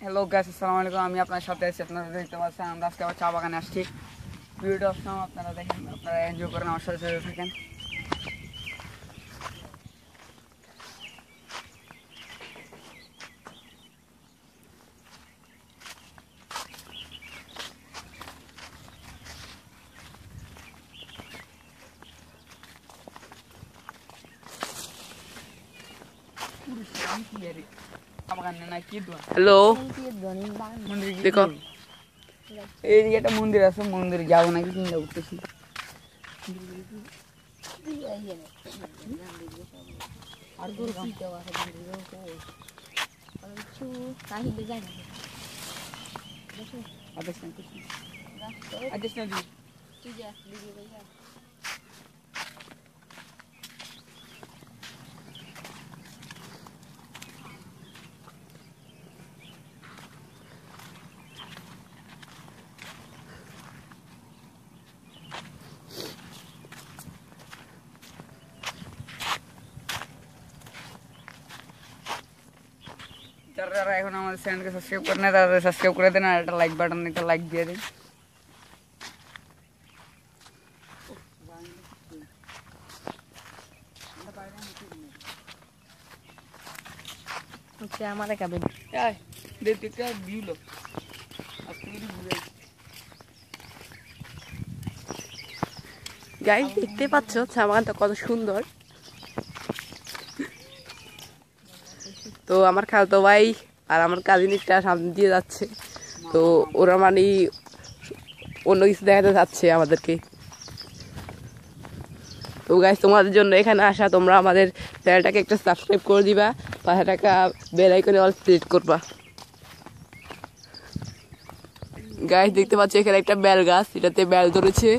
Hello guys, আসসালামু আলাইকুম। আমি আপনার সাথে আছি। আপনারা দেখতে পাচ্ছেন আমরা আজকে আবার চা বাগানে আসছি। ভিডিওটা আসলাম, আপনারা দেখেন, আপনারা এনজয় করেন, আমার সাথে সাথে থাকেন। হ্যালো, দেখো এইদিকে একটা মন্দির আছে, মন্দিরে যাবো নাকি চিন্তা করতেছি। যারা এখন আমাদের চ্যানেলকে সাবস্ক্রাইব করে না, তারা সাবস্ক্রাইব করে দেন আর একটা লাইক বাটন, একটা লাইক দিয়ে দিন। গাইস, দেখতে পাচ্ছ চা বাগানটা কত সুন্দর। তো আমার খালাতো ভাই আর আমার কাজিনিটা সামনে দিয়ে যাচ্ছে, তো ওরা মানে অন্য কিছু দেখাতে যাচ্ছে আমাদেরকে। তো গাইস, তোমাদের জন্য এখানে আসা, তোমরা আমাদের চ্যানেলটাকে একটা সাবস্ক্রাইব করে দিবা, পাশে টাকা বেল আইকনে অল ক্লিক করবা। গাইস, দেখতে পাচ্ছ এখানে একটা বেল গাছ, এটাতে বেল ধরেছে।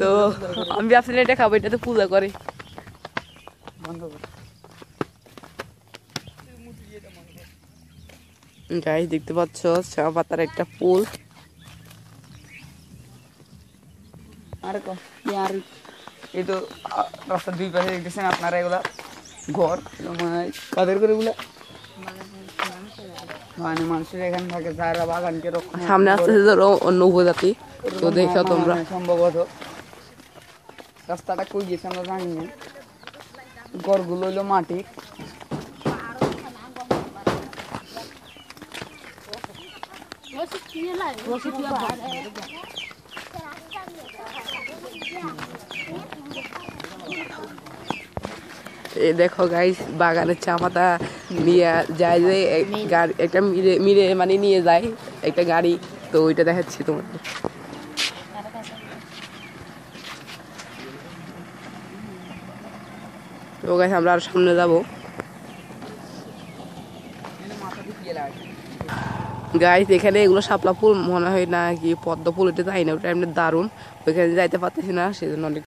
তো আমি ভাবছিলাম এটা খাবো, এটাতে পূজা করে। গাইস, দেখতে পাচ্ছ চা পাতার একটা ফুল। এই তো রাস্তার দুই পাশে দেখতেছেন আপনারা, এগুলা ঘর, কাদের করে এগুলা মানে মানুষের এখানে থাকে, যারা বাগানকে রক্ষণ। সামনে আসতেছে ধরো অন্য উপজাতি, তো দেখো তোমরা। সম্ভবত রাস্তাটা কই গেছে আমরা জানি না। ঘরগুলো হইলো মাটি। এই দেখো গাইস, বাগানের চা পাতা নিয়ে যায় যে গাড়ি, একটা মিলে মানে নিয়ে যায় একটা গাড়ি, তো ওইটা দেখাচ্ছি তোমাদের। তো গাইস, আমরা আর সামনে যাবো। গাইস, এখানে এগুলো শাপলা ফুল মনে হয় না কি পদ্ম ফুল, এটা যাই না, ওটা এমনি দারুণ। ওইখানে যাইতে পারতেছি না, সেজন্য অনেক